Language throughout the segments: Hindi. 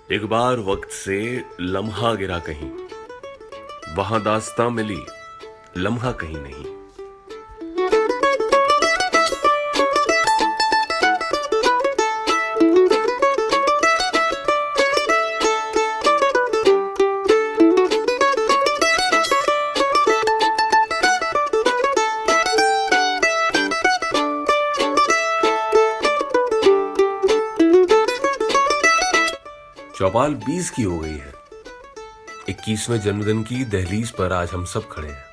एक बार वक्त से लम्हा गिरा कहीं, वहां दास्तां मिली, लम्हा कहीं नहीं। चौपाल 20 की हो गई है। 21वें जन्मदिन की दहलीज पर आज हम सब खड़े हैं।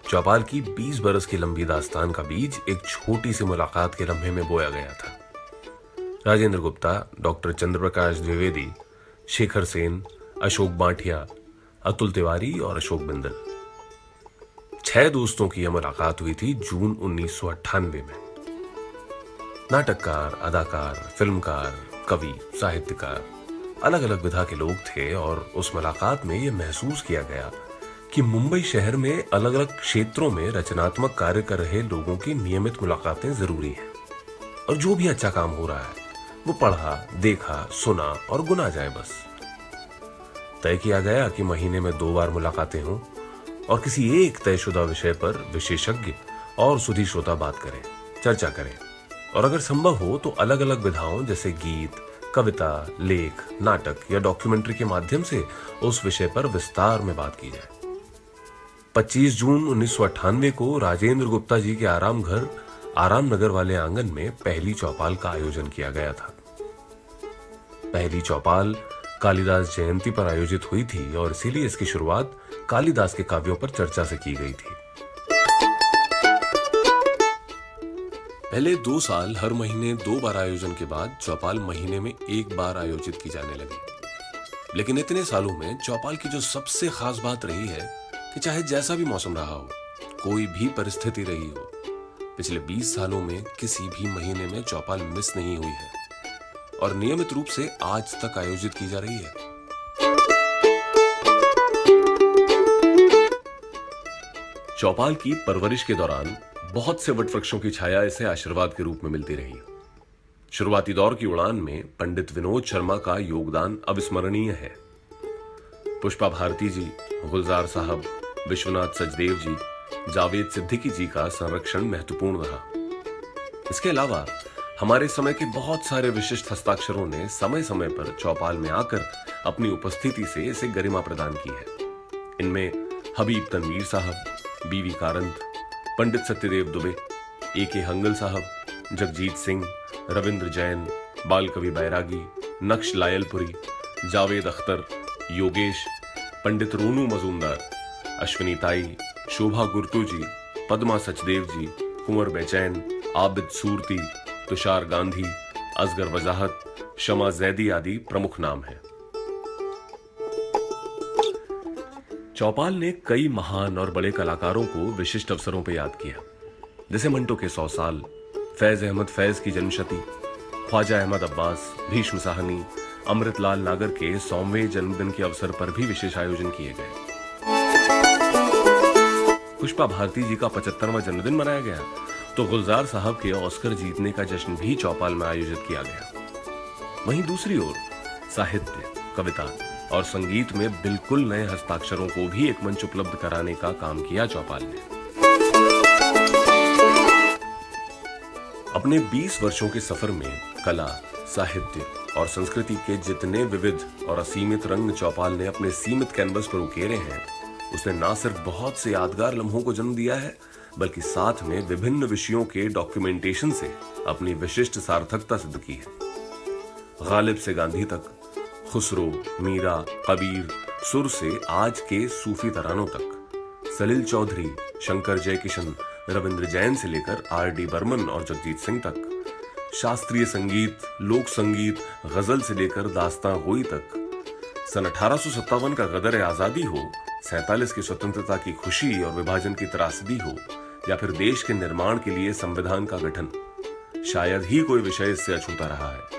चौपाल की 20 बरस की लंबी दास्तान का बीज एक छोटी सी मुलाकात के लम्हे में बोया गया था। राजेंद्र गुप्ता, डॉक्टर चंद्रप्रकाश द्विवेदी, शेखर सेन, अशोक बांटिया, अतुल तिवारी और अशोक बिंदल, 6 दोस्तों की यह मुलाकात हुई थी जून 1998 में। नाटककार, अदाकार, फिल्मकार, कवि, साहित्यकार, अलग अलग विधा के लोग थे और उस मुलाकात में यह महसूस किया गया कि मुंबई शहर में अलग अलग क्षेत्रों में रचनात्मक कार्य कर रहे लोगों की नियमित मुलाकातें जरूरी हैं और जो भी अच्छा काम हो रहा है वो पढ़ा, देखा, सुना और गुना जाए। बस तय किया गया कि महीने में 2 बार मुलाकातें हों और किसी एक तयशुदा विषय पर विशेषज्ञ और सुधी श्रोता बात करें, चर्चा करें और अगर संभव हो तो अलग अलग विधाओं जैसे गीत, कविता, लेख, नाटक या डॉक्यूमेंट्री के माध्यम से उस विषय पर विस्तार में बात की जाए। 25 जून 1998 को राजेंद्र गुप्ता जी के आराम घर आराम नगर वाले आंगन में पहली चौपाल का आयोजन किया गया था। पहली चौपाल कालिदास जयंती पर आयोजित हुई थी और इसीलिए इसकी शुरुआत कालिदास के काव्यों पर चर्चा से की गई थी। पहले 2 साल हर महीने 2 बार आयोजन के बाद चौपाल महीने में 1 बार आयोजित की जाने लगी। लेकिन इतने सालों में चौपाल की जो सबसे खास बात रही है कि चाहे जैसा भी मौसम रहा हो, कोई भी परिस्थिति रही हो, पिछले 20 सालों में किसी भी महीने में चौपाल मिस नहीं हुई है और नियमित रूप से आज तक आयोजित की जा रही है। चौपाल की परवरिश के दौरान बहुत से वटवृक्षों की छाया इसे आशीर्वाद के रूप में मिलती रही। शुरुआती दौर की उड़ान में पंडित विनोद शर्मा का योगदान अविस्मरणीय है। पुष्पा भारती जी, गुलजार साहब, विश्वनाथ सचदेव जी, जावेद सिद्दीकी जी का संरक्षण महत्वपूर्ण रहा। इसके अलावा हमारे समय के बहुत सारे विशिष्ट हस्ताक्षरों ने समय समय पर चौपाल में आकर अपनी उपस्थिति से इसे गरिमा प्रदान की है। इनमें हबीब तनवीर साहब, बीवी कारंत, पंडित सत्यदेव दुबे, ए.के. हंगल साहब, जगजीत सिंह, रविंद्र जैन, बाल कवि बैरागी, नक्श लायलपुरी, जावेद अख्तर, योगेश, पंडित रोनू मजूमदार, अश्विनी ताई, शोभा गुर्तू जी, पद्मा सचदेव जी, कुंवर बेचैन, आबिद सूरती, तुषार गांधी, असगर वजाहत, शमा जैदी आदि प्रमुख नाम हैं। चौपाल ने कई महान और बड़े कलाकारों को विशिष्ट अवसरों पर याद किया, जैसे मंटो के 100 साल, फैज अहमद फैज की जन्मशती, ख्वाजा अहमद अब्बास, भीष्म साहनी, अमृतलाल नागर के 100वें जन्मदिन के अवसर पर भी विशेष आयोजन किए गए। पुष्पा भारती जी का 75वां जन्मदिन मनाया गया तो गुलजार साहब के ऑस्कर जीतने का जश्न भी चौपाल में आयोजित किया गया। वहीं दूसरी ओर साहित्य, कविता और संगीत में बिल्कुल नए हस्ताक्षरों को भी एक मंच उपलब्ध कराने का काम किया चौपाल ने। अपने 20 वर्षों के सफर में कला, साहित्य और संस्कृति के जितने विविध और असीमित रंग चौपाल ने अपने सीमित कैनवस पर उकेरे हैं, उसने ना सिर्फ बहुत से यादगार लम्हों को जन्म दिया है, बल्कि साथ में विभिन्न विषयों के डॉक्यूमेंटेशन से अपनी विशिष्ट सार्थकता सिद्ध की है। गालिब से गांधी तक, खुसरो, मीरा, कबीर, सुर से आज के सूफी तरानों तक, सलील चौधरी, शंकर जयकिशन, रविंद्र जैन से लेकर आर.डी. बर्मन और जगजीत सिंह तक, शास्त्रीय संगीत, लोक संगीत, गजल से लेकर दास्तां गोई तक, सन 1857 का गदर आजादी हो, 47 की स्वतंत्रता की खुशी और विभाजन की त्रासदी हो, या फिर देश के निर्माण के लिए संविधान का गठन, शायद ही कोई विषय इससे अछूता रहा है।